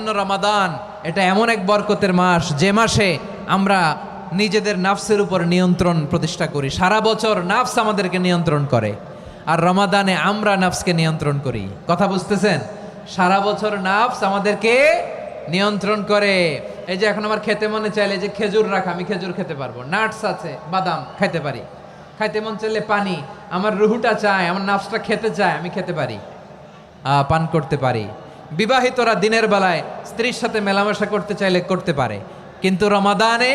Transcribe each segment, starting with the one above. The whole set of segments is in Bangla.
জন্য রমাদান এটা এমন এক বরকতের মাস যে মাসে আমরা নিজেদের নাফসের উপর নিয়ন্ত্রণ প্রতিষ্ঠা করি। সারা বছর নাফস আমাদেরকে নিয়ন্ত্রণ করে, আর রমাদানে আমরা নাফসকে নিয়ন্ত্রণ করি। কথা বুঝতেছেন? সারা বছর নাফস আমাদেরকে নিয়ন্ত্রণ করে। এই যে এখন আমার খেতে মনে চাইলে যে খেজুর রাখা, আমি খেজুর খেতে পারবো, নাটস আছে, বাদাম খাইতে পারি। খাইতে মন চাইলে পানি, আমার রুহুটা চায়, আমার নাফসটা খেতে চায়, আমি খেতে পারি, পান করতে পারি। বিবাহিতরা দিনের বেলায় স্ত্রীর সাথে মেলামেশা করতে চাইলে করতে পারে, কিন্তু রমাদানে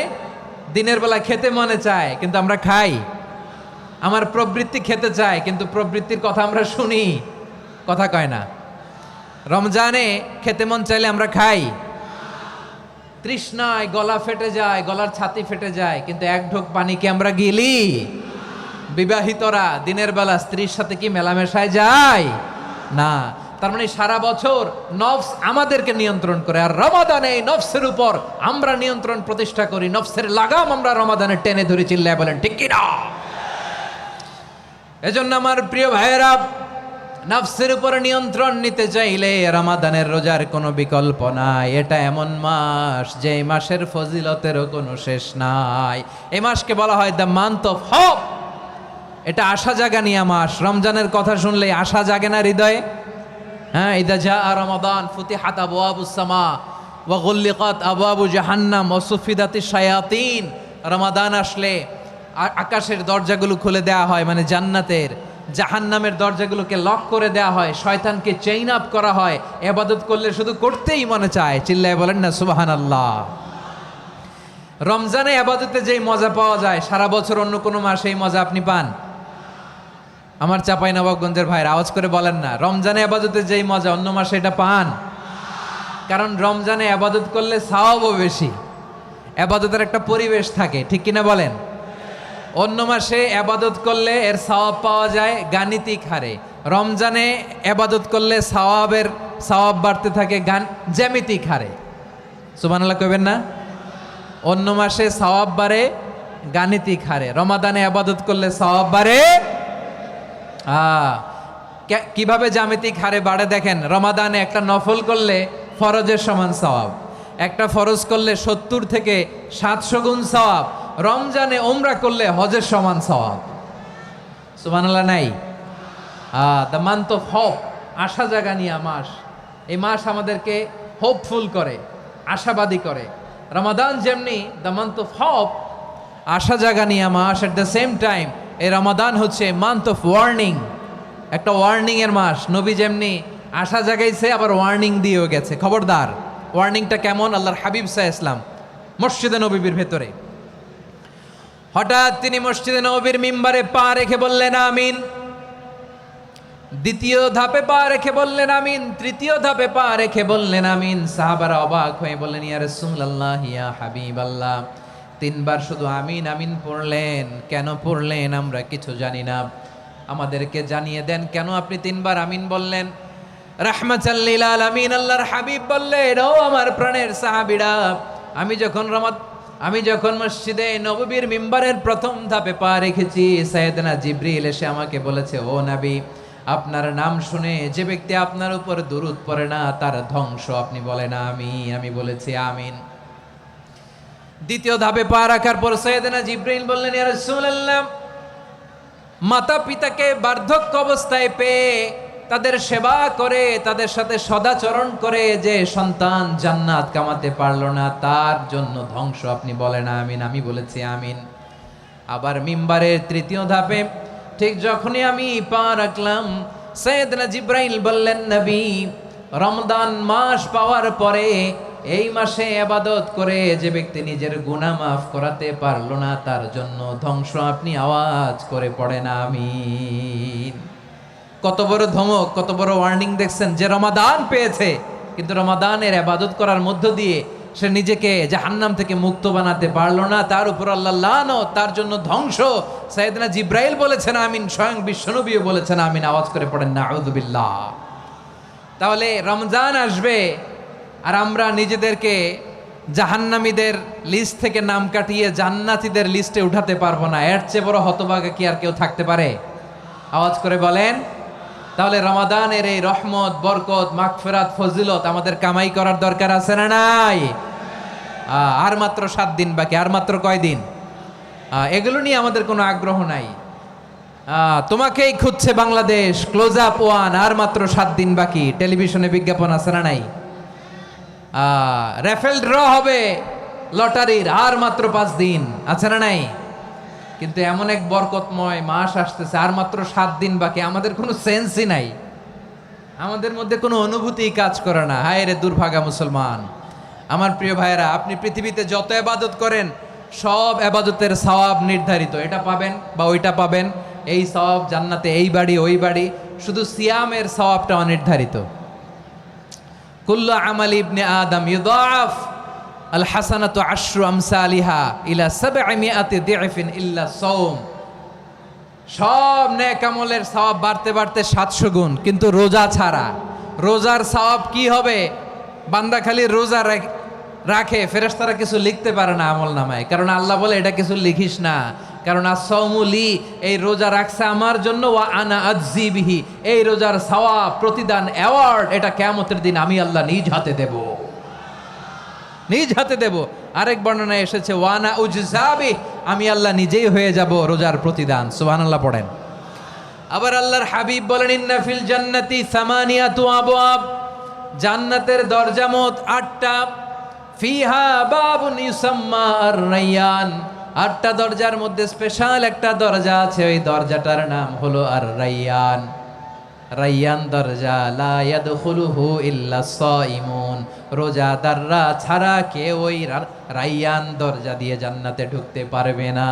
দিনের বেলায় খেতে মনে চায় কিন্তু আমরা খাই। আমার প্রবৃত্তি খেতে চায় কিন্তু প্রবৃত্তির কথা আমরা শুনি, কথা কয় না। রমজানে খেতে মন চাইলে আমরা খাই, তৃষ্ণায় গলা ফেটে যায়, গলার ছাতি ফেটে যায়, কিন্তু এক ঢোক পানিকে আমরা গিলি। বিবাহিতরা দিনের বেলা স্ত্রীর সাথে কি মেলামেশায় যায় না। তার মানে সারা বছর নফস আমাদেরকে নিয়ন্ত্রণ করে, আর রমাদানে এই নফসের উপর আমরা নিয়ন্ত্রণ প্রতিষ্ঠা করি। নফসের লাগাম আমরা রমাদানে টেনে ধরে, চিল্লায় বলেন ঠিক কি না? এজন্য আমার প্রিয় ভাইয়েরা, নফসের উপর নিয়ন্ত্রণ নিতে চাইলে রমাদানের রোজার কোনো বিকল্প নাই। এটা এমন মাস যে মাসের ফজিলতেরও কোনো শেষ নাই। এই মাসকে বলা হয় দ্য মান্থ অফ হোপ। এটা আশা জাগানিয়া মাস। রমজানের কথা শুনলে আশা জাগে না হৃদয়ে? হ্যাঁ, ইদা জাআ রমাদান ফুতিহাত আবওয়াবুস সামা ওয়া গুল্লিকাত আবওয়াবু জাহান্নাম ওয়া সুফিদাতিশ শায়াতিন। রমাদান আসলে আকাশের দরজাগুলো খুলে দেওয়া হয়, মানে জান্নাতের। জাহান্নামের দরজাগুলোকে লক করে দেওয়া হয়, শয়তানকে চেইন আপ করা হয়। ইবাদত করলে শুধু করতেই মনে চায়, চিল্লায় বলেন না সুবহানাল্লাহ। রমজানে ইবাদতে যেই মজা পাওয়া যায় সারা বছর অন্য কোনো মাসে এই মজা আপনি পান? আমার চাঁপাইনবাবগঞ্জের ভাইরা আওয়াজ করে বলেন না, রমজানে ইবাদতে যেই মজা অন্য মাসে এটা পান? কারণ রমজানে ইবাদত করলে সওয়াবও বেশি, ইবাদতের একটা পরিবেশ থাকে, ঠিক কিনা বলেন? অন্য মাসে ইবাদত করলে এর সওয়াব পাওয়া যায় গাণিতিক হারে, রমজানে ইবাদত করলে সওয়াব বাড়তে থাকে জ্যামিতিক হারে। সুবহানাল্লাহ কইবেন না? অন্য মাসে সওয়াব বাড়ে গাণিতিক হারে, রমাদানে ইবাদত করলে সওয়াব বাড়ে কিভাবে জ্যামিতিক হারে বাড়ে দেখেন। রমাদানে একটা নফল করলে ফরজের সমান সওয়াব, একটা ফরজ করলে 70 থেকে 700 গুণ সওয়াব। রমজানে উমরা করলে হজের সমান সওয়াব। সুবহানাল্লাহ নাই? দ্য মান্থ অফ হোপ, আশা জাগানিয়া মাস। এই মাস আমাদেরকে হোপফুল করে, আশাবাদী করে। রমাদান যেমনি দ্য মান্থ অফ হোপ, আশা জাগানিয়া মাস, এট দ্য সেম টাইম এই রমাদান হচ্ছে মান্থ অফ ওয়ার্নিং, একটা ওয়ার্নিং এর মাস। নবী যেমনি আশা জাগাইছে আবার ওয়ার্নিং দিয়েও গেছে, খবরদার। ওয়ার্নিংটা কেমন? আল্লাহর হাবিব সাল্লাল্লাহু আলাইহি ওয়াসাল্লাম মসজিদে নববীর ভেতরে হঠাৎ তিনি মসজিদে নববীর মিম্বারে পা রেখে বললেন আমিন। দ্বিতীয় ধাপে পা রেখে বললেন আমিন, তৃতীয় ধাপে পা রেখে বললেন আমিন। সাহাবারা অবাক হয়ে বললেন ইয়া রাসূলুল্লাহ, ইয়া হাবিবাল্লাহ, 3 বার শুধু আমিন আমিন পড়লেন, কেন পড়লেন আমরা কিছু জানি না, আমাদেরকে জানিয়ে দেন কেন আপনি 3 বার আমিন বললেন। রাহমাতাল লিল আলামিন আল্লাহর হাবিব বললেন, ও আমার প্রাণের সাহাবীরা, আমি যখন মসজিদে নববীর মিম্বারের প্রথম ধাপে পা রেখেছি, সাইয়েদনা জিবরিল এসে আমাকে বলেছে, ও নবী, আপনার নাম শুনে যে ব্যক্তি আপনার উপর দুরূদ পড়ে না তার ধ্বংস। আপনি বলেন আমি বলেছি আমিন। দ্বিতীয় ধাপে পা রাখার পর সাইয়েদনা জিবরিল বললেন, ইয়া রাসূলুল্লাহ, মাতা পিতাকে বার্ধক্য অবস্থায় পেয়ে তাদের সেবা করে, তাদের সাথে সদাচরণ করে যে সন্তান জান্নাত কামাতে পারলো না তার জন্য ধ্বংস। আপনি বলেন আমিন। আমি বলেছি আমিন। আবার মিম্বারের তৃতীয় ধাপে ঠিক যখনই আমি পা রাখলাম, সাইয়েদনা জিবরাইল বললেন, নবী, রমজান মাস পাওয়ার পরে এই মাসে ইবাদত করে যে ব্যক্তি নিজের গুনাহ মাফ করাতে পারলো না তার জন্য ধ্বংস। আপনি আওয়াজ করে পড়েন আমিন। কত বড় ধমক, কত বড় ওয়ার্নিং দেখছেন। যে রমাদান পেয়েছে কিন্তু রমাদানের ইবাদত করার মধ্য দিয়ে সে নিজেকে জাহান্নাম থেকে মুক্ত বানাতে পারলো না, তার উপর আল্লাহ লানত, তার জন্য ধ্বংস। সাইয়েদনা জিবরাইল বলেছেন আমিন, স্বয়ং বিশ্বনবীও বলেছেন আমিন। আওয়াজ করে পড়েন নাউযু বিল্লাহ। তাহলে রমজান আসবে আর আমরা নিজেদেরকে জাহান্নামীদের লিস্ট থেকে নাম কাটিয়ে জান্নাতীদের লিস্টে উঠাতে পারবো না। এর চেয়ে বড় হতভাগা কি আর কেউ থাকতে পারে? আওয়াজ করে বলেন। তাহলে রমাদানের এই রহমত, বরকত, মাগফিরাত, ফজিলত আমাদের কামাই করার দরকার আছে না নাই? আর মাত্র 7 দিন বাকি, আর মাত্র কয় দিন? এগুলো নিয়ে আমাদের কোনো আগ্রহ নাই। তোমাকেই খুঁজছে বাংলাদেশ, ক্লোজ আপ ওয়ান, আর মাত্র 7 দিন বাকি। টেলিভিশনে বিজ্ঞাপন আছে না নাই? রেফেল ড্র হবে লটারির, আর মাত্র 5 দিন, আছে না নাই? কিন্তু এমন এক বরকতময় মাস আসতেছে, আর মাত্র 7 দিন বাকি। আমাদের কোনো সেন্সই নাই, আমাদের মধ্যে কোনো অনুভূতি কাজ করে না। হায় রে দুর্ভাগা মুসলমান। আমার প্রিয় ভাইয়েরা, আপনি পৃথিবীতে যত ইবাদত করেন সব ইবাদতের সওয়াব নির্ধারিত। এটা পাবেন বা ওইটা পাবেন, এই সওয়াব জান্নাতে, এই বাড়ি ওই বাড়ি। শুধু সিয়ামের সওয়াবটা অনির্ধারিত। কুল্লু আমাল ইবনে আদম ইউদাফ আল হাসানাতু আশরু আমসালিহা ইলা 700 দিফিন ইল্লা সাওম। সব নেক আমলের সওয়াব বাড়তে বাড়তে 700 গুণ, কিন্তু রোজা ছাড়া। রোজার সওয়াব কি হবে? বান্দা খালি রোজা রাখে, ফেরেশতারা কিছু লিখতে পারে না আমল নামায়, কারণ আল্লাহ বলে এটা কিছু লিখিস না, কারণ আসসাউমুলি, এই রোজা রাখছে আমার জন্য, ওয়া আনা আজজি বিহি, এই রোজার সওয়াব, প্রতিদান, অ্যাওয়ার্ড, এটা কিয়ামতের দিন আমি আল্লাহ নিজ হাতে দেব, নিজ হাতে দেব। আরেক বর্ণনায় এসেছে ওয়ানা উজজাবি, আমি আল্লাহ নিজেই হয়ে যাব রোজার প্রতিদান। সুবহানাল্লাহ পড়েন। আবার আল্লাহর হাবিব বলেন ইন্না ফিল জান্নাতি সামানিয়াতু আবওয়াব, জান্নাতের দরজা মোট 8টা। ফিহা বাবুন ইউসাম্মা আর-রায়্যান, 8টা দরজার মধ্যে স্পেশাল একটা দরজা আছে, ওই দরজাটার নাম হলো আর-রায়্যান। রায়্যান দরজা, লা ইয়াদখুলুহু ইল্লা সাইমুন, রোজাদাররা ছাড়া কেউ ওই রায়্যান দরজা দিয়ে জান্নাতে ঢুকতে পারবে না।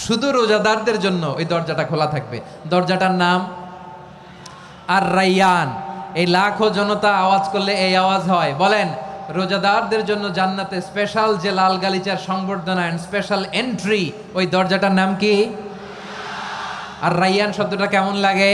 শুধু রোজাদারদের জন্য ওই দরজাটা খোলা থাকবে। দরজাটার নাম আর-রায়্যান। এই লাখো জনতা আওয়াজ করলে এই আওয়াজ হয়, বলেন রোজাদারদের জন্য জান্নাতে স্পেশাল যে লাল গালিচার সংবর্ধনা এন্ড স্পেশাল এন্ট্রি, ওই দরজাটার নাম কি? আর রায়্যান শব্দটা কেমন লাগে?